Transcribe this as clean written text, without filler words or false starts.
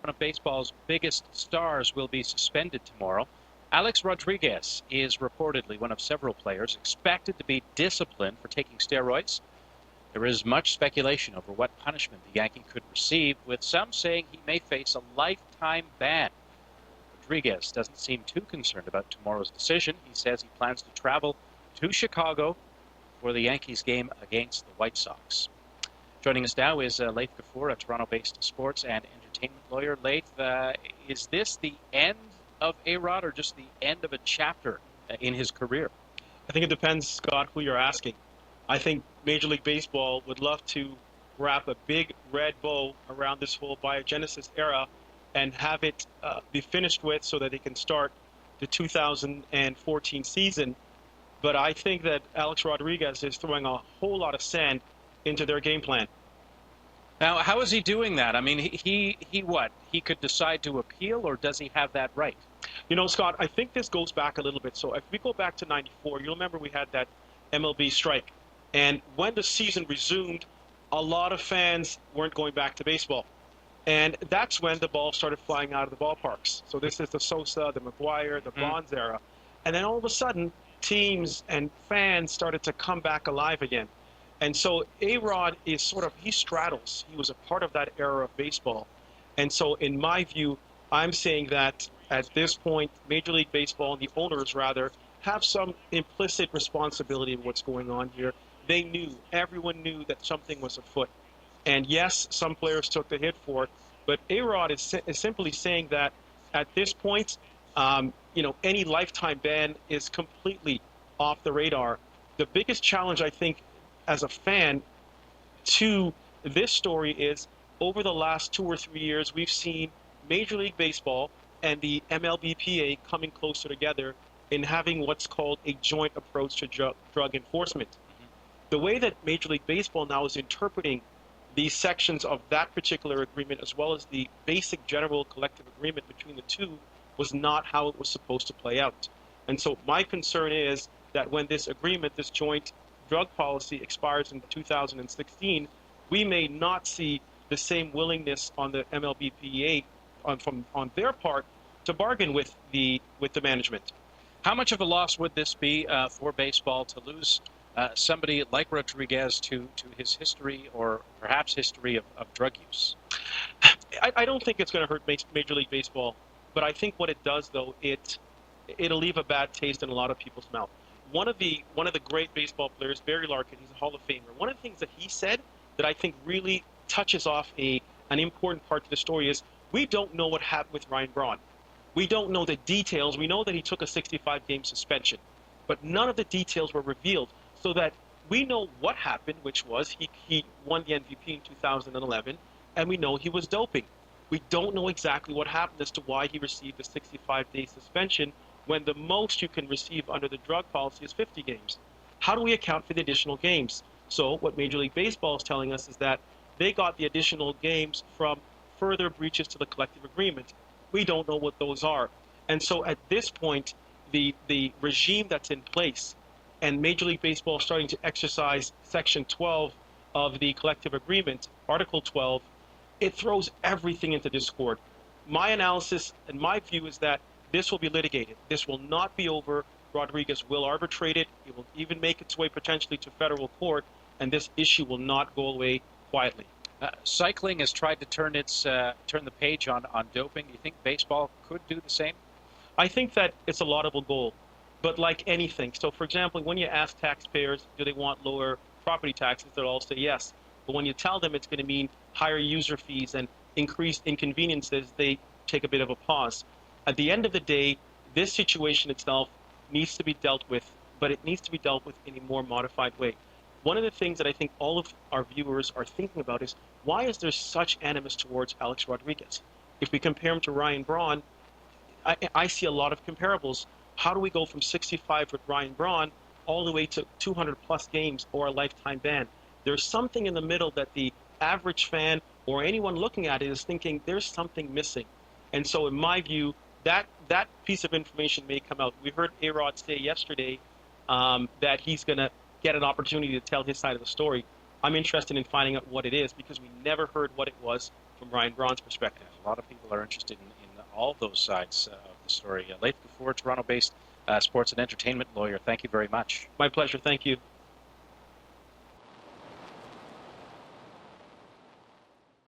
one of baseball's biggest stars will be suspended tomorrow. Alex Rodriguez is reportedly one of several players expected to be disciplined for taking steroids. There is much speculation over what punishment the Yankee could receive, with some saying he may face a lifetime ban. Rodriguez doesn't seem too concerned about tomorrow's decision. He says he plans to travel to Chicago for the Yankees game against the White Sox. Joining us now is Laith Gafour, a Toronto-based sports and entertainment lawyer. Laith, is this the end of A-Rod or just the end of a chapter in his career? I think it depends, Scott, who you're asking. I think Major League Baseball would love to wrap a big red bow around this whole biogenesis era and have it be finished with so that they can start the 2014 season. But I think that Alex Rodriguez is throwing a whole lot of sand into their game plan. Now, how is he doing that? I mean, he what? He could decide to appeal, or does he have that right? You know, Scott, I think this goes back a little bit. So if we go back to 94, you'll remember we had that MLB strike. And when the season resumed, a lot of fans weren't going back to baseball. And that's when the ball started flying out of the ballparks. So this is the Sosa, the McGuire, the Bonds era. And then all of a sudden, teams and fans started to come back alive again. And so A-Rod is sort of, he straddles. He was a part of that era of baseball. And so in my view, I'm saying that at this point, Major League Baseball and the owners, rather, have some implicit responsibility in what's going on here. They knew, everyone knew that something was afoot. And yes, some players took the hit for it, but A-Rod is simply saying that at this point, any lifetime ban is completely off the radar. The biggest challenge, I think, as a fan to this story is over the last 2 or 3 years, we've seen Major League Baseball and the MLBPA coming closer together in having what's called a joint approach to drug enforcement. The way that Major League Baseball now is interpreting these sections of that particular agreement, as well as the basic general collective agreement between the two, was not how it was supposed to play out. And so my concern is that when this agreement, this joint drug policy expires in 2016, we may not see the same willingness on the MLBPA on their part to bargain with the management. How much of a loss would this be for baseball to lose somebody like Rodriguez to his history or perhaps history of drug use? I don't think it's going to hurt Major League Baseball, but I think what it does, though, it'll leave a bad taste in a lot of people's mouth. One of the great baseball players, Barry Larkin, he's a Hall of Famer. One of the things that he said that I think really touches off an important part to the story is we don't know what happened with Ryan Braun. We don't know the details. We know that he took a 65-game suspension, but none of the details were revealed, so that we know what happened, which was he won the MVP in 2011, and we know he was doping. We don't know exactly what happened as to why he received a 65-day suspension when the most you can receive under the drug policy is 50 games. How do we account for the additional games? So what Major League Baseball is telling us is that they got the additional games from further breaches to the collective agreement. We don't know what those are. And so at this point, the regime that's in place and Major League Baseball starting to exercise Section 12 of the collective agreement, Article 12, it throws everything into discord. My analysis and my view is that this will be litigated. This will not be over. Rodriguez will arbitrate it. It will even make its way potentially to federal court, and this issue will not go away quietly. Cycling has tried to turn the page on doping. Do you think baseball could do the same? I think that it's a laudable goal, but like anything. So, for example, when you ask taxpayers, do they want lower property taxes, they'll all say yes. But when you tell them it's going to mean higher user fees and increased inconveniences, they take a bit of a pause. At the end of the day, this situation itself needs to be dealt with, but it needs to be dealt with in a more modified way. One of the things that I think all of our viewers are thinking about is, why is there such animus towards Alex Rodriguez? If we compare him to Ryan Braun, I see a lot of comparables. How do we go from 65 with Ryan Braun all the way to 200-plus games or a lifetime ban? There's something in the middle that the average fan or anyone looking at it is thinking there's something missing. And so in my view, that piece of information may come out. We heard A-Rod say yesterday that he's going to get an opportunity to tell his side of the story. I'm interested in finding out what it is because we never heard what it was from Ryan Braun's perspective. A lot of people are interested in all those sides of the story. Laith Gafour, Toronto-based sports and entertainment lawyer, thank you very much. My pleasure. Thank you.